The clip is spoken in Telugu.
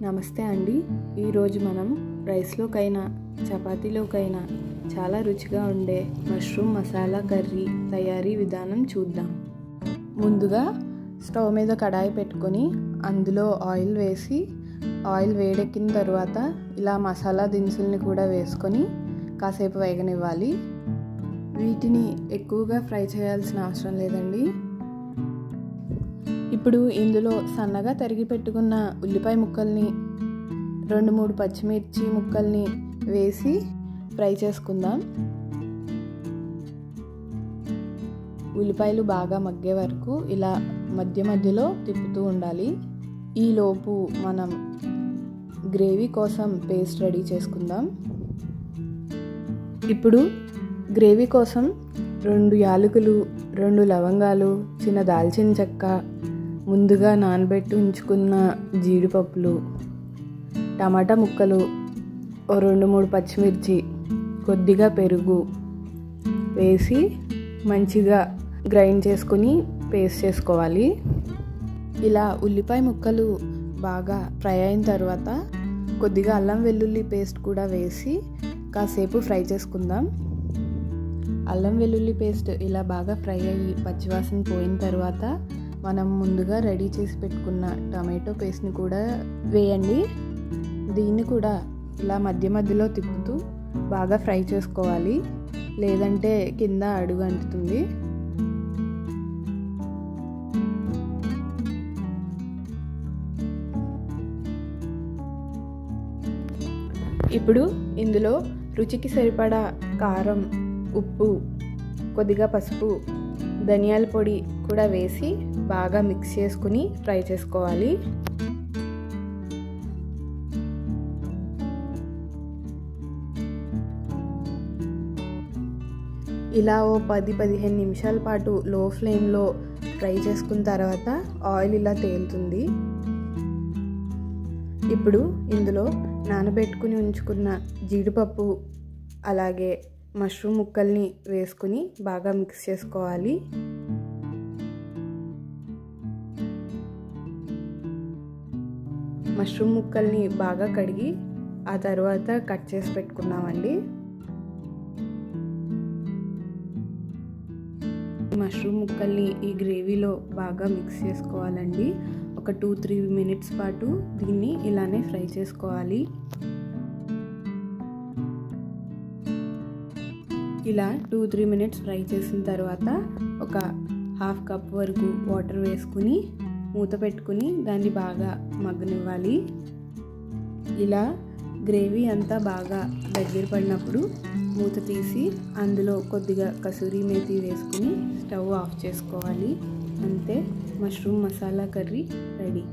నమస్తే అండి. ఈరోజు మనం రైస్లోకైనా చపాతీలోకైనా చాలా రుచిగా ఉండే మష్రూమ్ మసాలా కర్రీ తయారీ విధానం చూద్దాం. ముందుగా స్టవ్ మీద కడాయి పెట్టుకొని అందులో ఆయిల్ వేసి ఆయిల్ వేడెక్కిన తర్వాత ఇలా మసాలా దినుసుల్ని కూడా వేసుకొని కాసేపు వేగనివ్వాలి. వీటిని ఎక్కువగా ఫ్రై చేయాల్సిన అవసరం లేదండి. ఇప్పుడు ఇందులో సన్నగా తరిగి పెట్టుకున్న ఉల్లిపాయ ముక్కల్ని 2-3 పచ్చిమిర్చి ముక్కల్ని వేసి ఫ్రై చేసుకుందాం. ఉల్లిపాయలు బాగా మగ్గే వరకు ఇలా మధ్య మధ్యలో తిప్పుతూ ఉండాలి. ఈలోపు మనం గ్రేవీ కోసం పేస్ట్ రెడీ చేసుకుందాం. ఇప్పుడు గ్రేవీ కోసం 2 యాలకులు, 2 లవంగాలు, చిన్న దాల్చిన చెక్క, ముందుగా నానబెట్టి ఉంచుకున్న జీడిపప్పులు, టమాటా ముక్కలు, 2-3 పచ్చిమిర్చి, కొద్దిగా పెరుగు వేసి మంచిగా గ్రైండ్ చేసుకుని పేస్ట్ చేసుకోవాలి. ఇలా ఉల్లిపాయ ముక్కలు బాగా ఫ్రై అయిన తర్వాత కొద్దిగా అల్లం వెల్లుల్లి పేస్ట్ కూడా వేసి కాసేపు ఫ్రై చేసుకుందాం. అల్లం వెల్లుల్లి పేస్ట్ ఇలా బాగా ఫ్రై అయ్యి పచ్చివాసన పోయిన తర్వాత మనం ముందుగా రెడీ చేసి పెట్టుకున్న టమాటో పేస్ట్ని కూడా వేయండి. దీన్ని కూడా ఇలా మధ్య మధ్యలో తిప్పుతూ బాగా ఫ్రై చేసుకోవాలి, లేదంటే కింద అడుగు అంటుతుంది. ఇప్పుడు ఇందులో రుచికి సరిపడా కారం, ఉప్పు, కొద్దిగా పసుపు, ధనియాల పొడి కూడా వేసి బాగా మిక్స్ చేసుకుని ఫ్రై చేసుకోవాలి. ఇలా ఓ 10-15 నిమిషాల పాటు లో ఫ్లేమ్లో ఫ్రై చేసుకున్న తర్వాత ఆయిల్ ఇలా తేలుతుంది. ఇప్పుడు ఇందులో నానబెట్టుకుని ఉంచుకున్న జీడిపప్పు అలాగే మష్రూమ్ ముక్కల్ని వేసుకుని బాగా మిక్స్ చేసుకోవాలి. మష్రూమ్ ముక్కల్ని బాగా కడిగి ఆ తర్వాత కట్ చేసి పెట్టుకున్నామండి. మష్రూమ్ ముక్కల్ని ఈ గ్రేవీలో బాగా మిక్స్ చేసుకోవాలండి. ఒక 2-3 మినిట్స్ పాటు దీన్ని ఇలానే ఫ్రై చేసుకోవాలి. ఇలా 2-3 మినిట్స్ ఫ్రై చేసిన తర్వాత ఒక 1/2 కప్ వరకు వాటర్ వేసుకుని మూత పెట్టుకుని దాన్ని బాగా మగ్గనివ్వాలి. ఇలా గ్రేవీ అంతా బాగా దగ్గర పడినప్పుడు మూత తీసి అందులో కొద్దిగా కసూరి మేతి వేసుకుని స్టవ్ ఆఫ్ చేసుకోవాలి. అంతే, మష్రూమ్ మసాలా కర్రీ రెడీ.